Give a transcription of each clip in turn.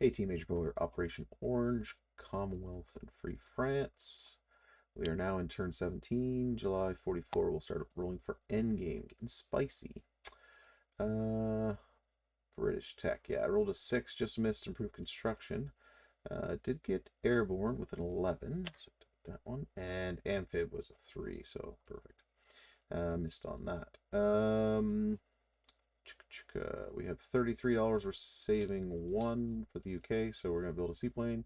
18 Major Polar Operation Orange, Commonwealth and Free France. We are now in turn 17. July 44. We'll start rolling for Endgame. Getting spicy. Uh, British Tech. Yeah, I rolled a 6, just missed improved construction. Did get airborne with an 11, so that one. And amphib was a 3, so perfect. Missed on that. We have $33. We're saving 1 for the UK, so we're going to build a seaplane.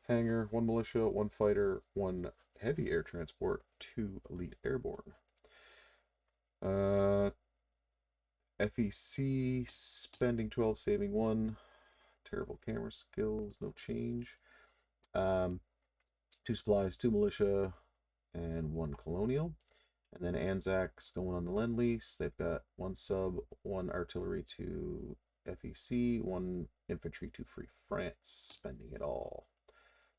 Hangar, 1 militia, 1 fighter, 1 heavy air transport, 2 elite airborne. FEC, spending 12, saving 1. Terrible camera skills, no change. 2 supplies, 2 militia, and 1 colonial. And then Anzac's going on the lend lease. They've got 1 sub, 1 artillery to FEC, 1 infantry to Free France, spending it all.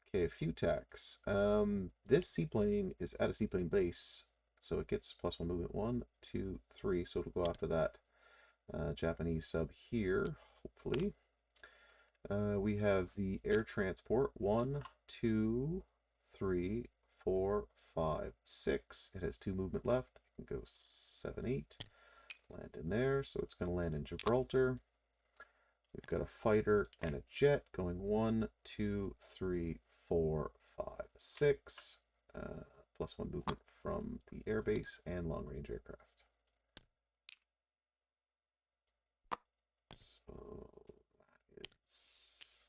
Okay, a few tax. This seaplane is at a seaplane base, so it gets +1 movement. 1, 2, 3. So it'll go after that Japanese sub here, hopefully. We have the air transport. 1, 2, 3, 4, 5, 6. It has 2 movement left. It can go 7, 8. Land in there, so it's going to land in Gibraltar. We've got a fighter and a jet going 1, 2, 3, 4, 5, 6. +1 movement from the airbase and long range aircraft. So that is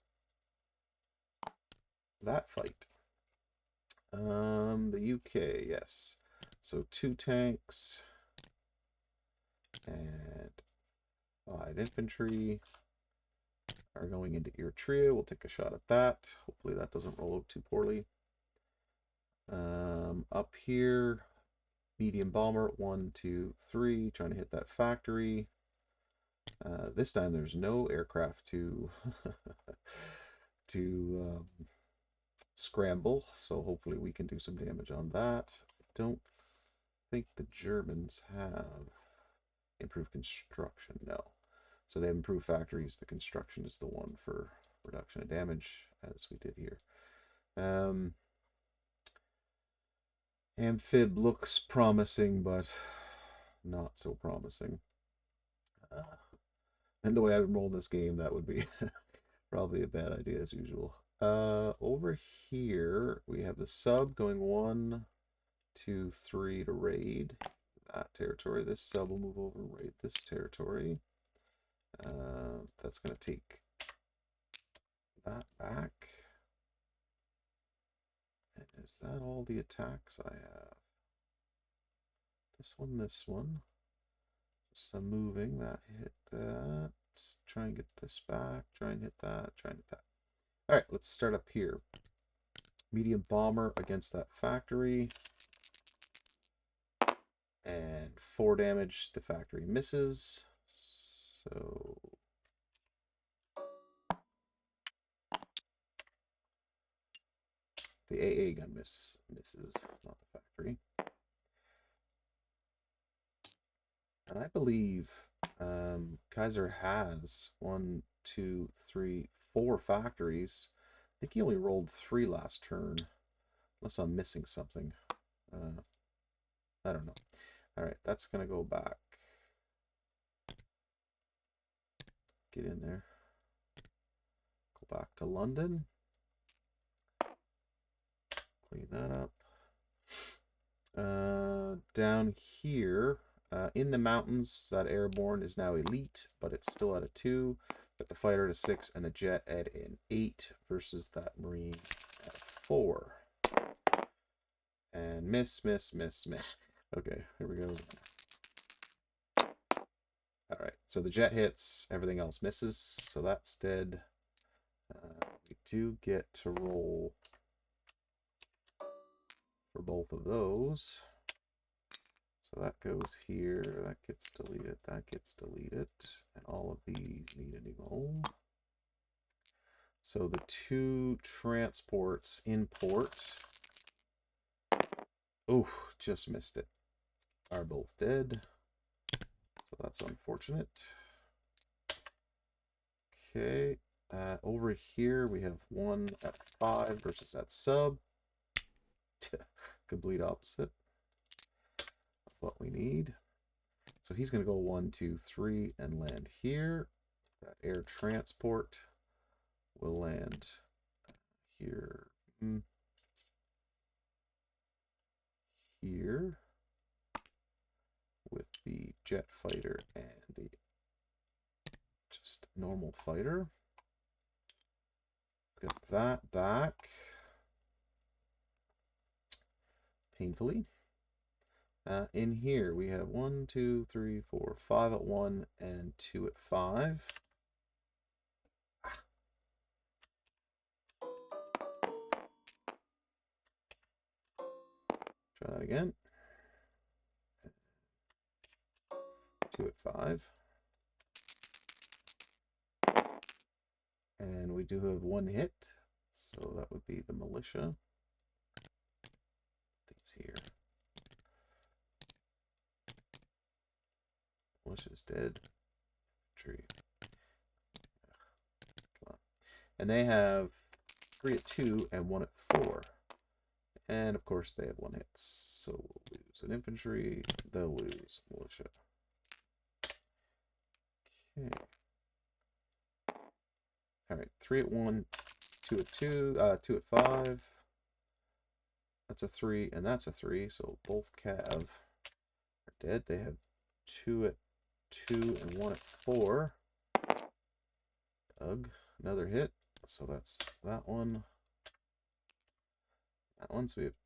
that fight. The UK, yes. So 2 tanks and 5 infantry are going into Eritrea. We'll take a shot at that. Hopefully that doesn't roll out too poorly. Up here, medium bomber, 1, 2, 3, trying to hit that factory. This time there's no aircraft to to scramble, so hopefully we can do some damage on that. Don't think the Germans have improved construction, no. So they have improved factories. The construction is the one for reduction of damage, as we did here. Amphib looks promising, but not so promising. And the way I would roll this game, that would be probably a bad idea as usual. Over here, we have the sub going 1, 2, 3 to raid that territory. This sub will move over and raid this territory. That's going to take that back. And is that all the attacks I have? This one, this one. Some moving, that hit that. Let's try and get this back. Try and hit that. Try and hit that. All right, let's start up here. Medium bomber against that factory. And 4 damage. The factory misses. So the AA gun misses, not the factory. And I believe Kaiser has 1, 2, 3, 4 factories. I think he only rolled 3 last turn, unless I'm missing something. I don't know. All right, that's gonna go back. Get in there. Go back to London. Clean that up. Down here, in the mountains, that airborne is now elite, but it's still at a 2. Got the fighter at a 6 and the jet at an 8 versus that marine at a 4. And miss, miss, miss, miss. Okay, here we go. All right, so the jet hits, everything else misses, so that's dead. We do get to roll for both of those. So that goes here, that gets deleted, that gets deleted, and all of these need a new home. So the 2 transports in port, oh, just missed it, are both dead. So that's unfortunate. Okay, Over here, we have one at 5 versus at sub. Complete opposite of what we need. So he's going to go 1, 2, 3 and land here. That air transport will land here, here, with the jet fighter and the just normal fighter. Get that back painfully. In here we have 1, 2, 3, 4, 5 at 1 and 2 at 5. Try that again. 2 at 5. And we do have 1 hit, so that would be the militia. These here. Militia's dead. Tree. Come on. And they have 3 at 2 and 1 at 4. And of course they have 1 hit, so we'll lose an infantry. They'll lose militia. Okay. All right, 3 at 1, 2 at 2, 2 at 5. That's a 3, and that's a 3, so both cav are dead. They have 2 at 2 and 1 at 4. Ugh, another hit, so that's that one. That one, so we have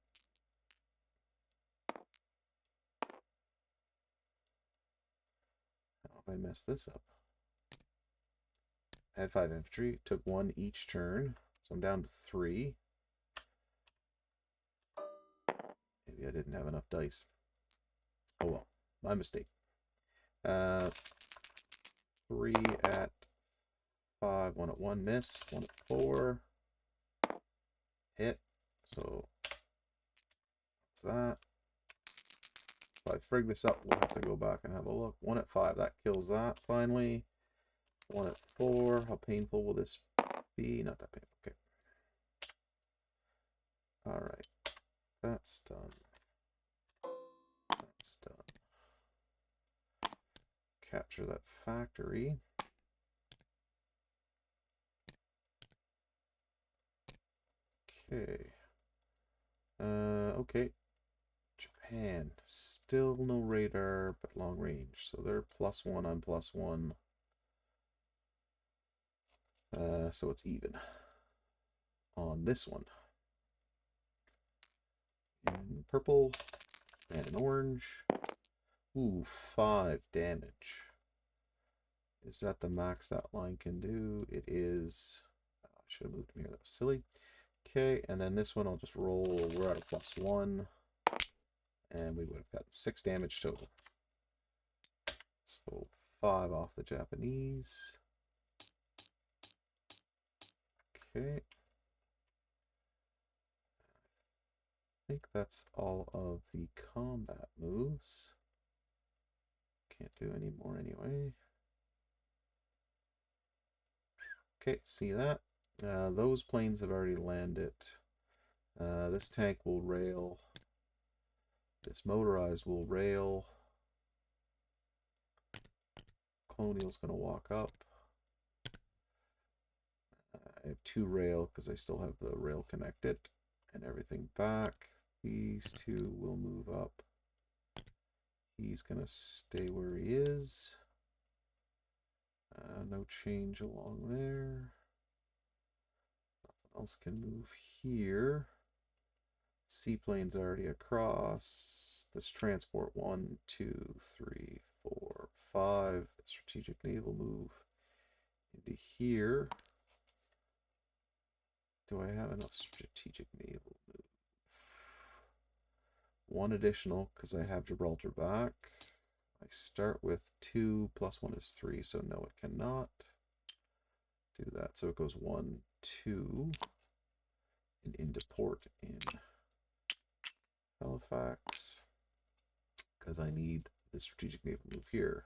how have I messed this up? I had 5 infantry, took 1 each turn, so I'm down to 3. Maybe I didn't have enough dice. Oh well, my mistake. 3 at 5, 1 at 1, miss, 1 at 4, hit, so that's that. If I frig this up, we'll have to go back and have a look. 1 at 5, that kills that finally. 1 at 4, how painful will this be? Not that painful, okay. Alright, that's done. That's done. Capture that factory. Okay. Okay. Japan. Still no radar, but long range. So they're +1, I'm +1. So it's even on this one. In purple and in orange. Ooh, 5 damage. Is that the max that line can do? It is. I should have moved him here. That was silly. Okay, and then this one I'll just roll. We're at a +1. And we would have gotten 6 damage total. So 5 off the Japanese. Okay. I think that's all of the combat moves. Can't do any more anyway. Okay, see that? Those planes have already landed. This tank will rail. This motorized will rail. Colonial's going to walk up. I have 2 rail because I still have the rail connected and everything back. These 2 will move up. He's going to stay where he is. No change along there. Nothing else can move here. Seaplane's already across. This transport 1, 2, 3, 4, 5. Strategic naval move into here. Do I have enough strategic naval move? 1 additional because I have Gibraltar back. I start with 2 plus 1 is 3, so no, it cannot do that. So it goes 1, 2, and into port in Halifax because I need the strategic naval move here.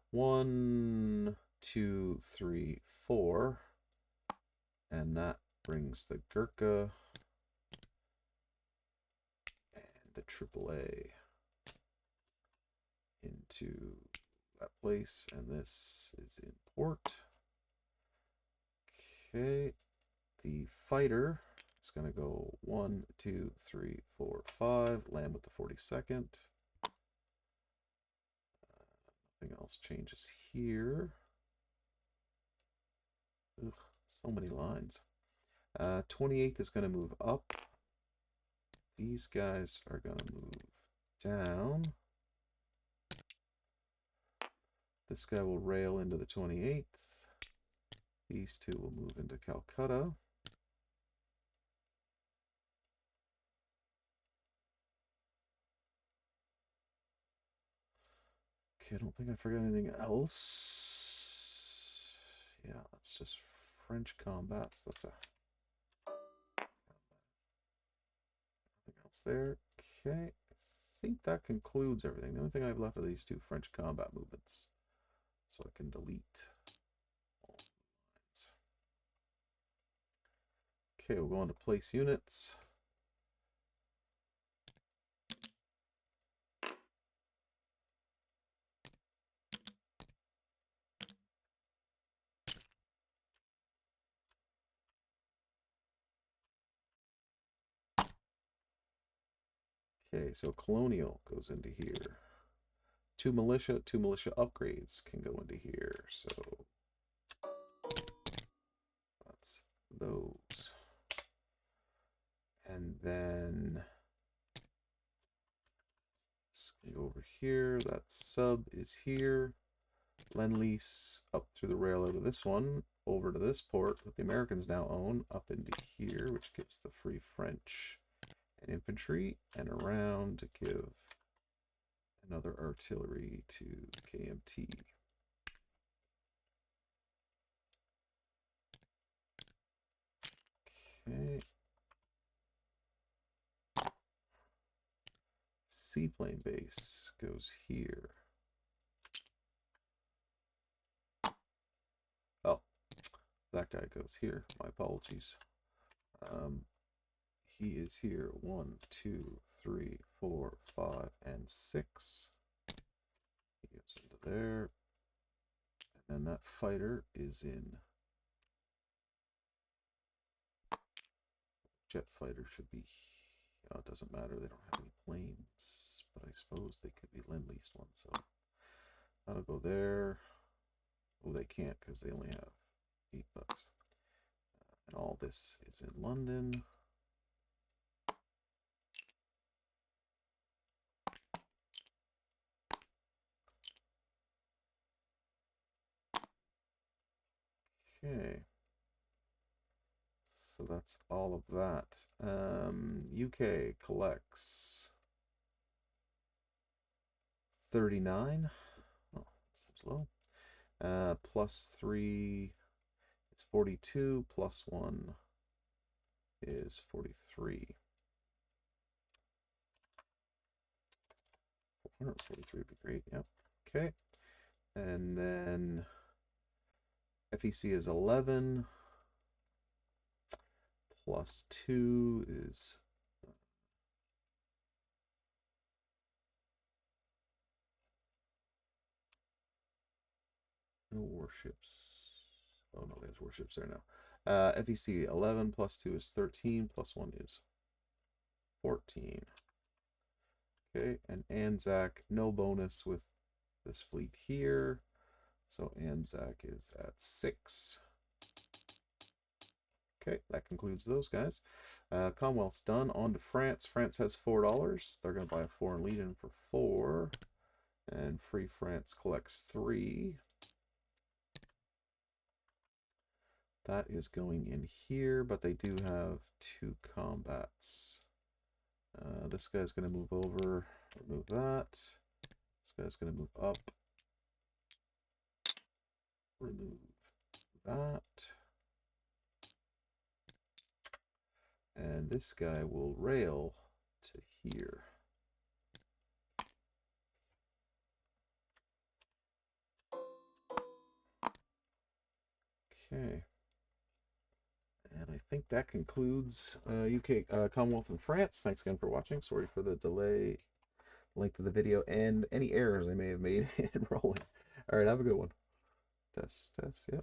1, 2, 3, 4. then that brings the Gurkha and the AAA into that place, and this is in port. Okay, the fighter is going to go 1, 2, 3, 4, 5, land with the 42nd. Nothing else changes here. Ugh, so many lines. 28th is going to move up. These guys are going to move down. This guy will rail into the 28th. These two will move into Calcutta. Okay, I don't think I forgot anything else. Yeah, that's just French combats. That's a nothing else there. Okay, I think that concludes everything. The only thing I have left are these two French combat movements. So I can delete all lines. Okay, we'll go on to place units. Okay, so colonial goes into here. Two militia upgrades can go into here. So that's those. And then go over here. That sub is here. Lend-Lease up through the rail out of this one, over to this port that the Americans now own, up into here, which gives the Free French and infantry, and around to give another artillery to KMT. Okay. Seaplane base goes here. Oh, that guy goes here. My apologies. He is here. 1, 2, 3, 4, 5, and 6. He goes into there. And then that fighter is in. Jet fighter should be. Oh, it doesn't matter. They don't have any planes, but I suppose they could be lend-leased ones. So that'll go there. Oh, they can't because they only have $8. And all this is in London. Okay. So that's all of that. UK collects 39. Oh, seems low. Plus 3 is 42. Plus 1 is 43. 443 would be great. Yep. Okay. And then FEC is 11. Plus 2 is no warships. Oh no, there's warships there now. FEC 11 plus 2 is 13, plus 1 is 14. Okay, and Anzac, no bonus with this fleet here. So Anzac is at 6. Okay, that concludes those guys. Commonwealth's done. On to France. France has $4. They're going to buy a Foreign Legion for 4. And Free France collects 3. That is going in here, but they do have 2 combats. This guy's going to move over, remove that. This guy's going to move up, remove that. And this guy will rail to here. Okay. And think that concludes UK, Commonwealth and France. Thanks again for watching. Sorry for the delay, length of the video, and any errors I may have made in rolling. All right, have a good one. Test, test. Yep.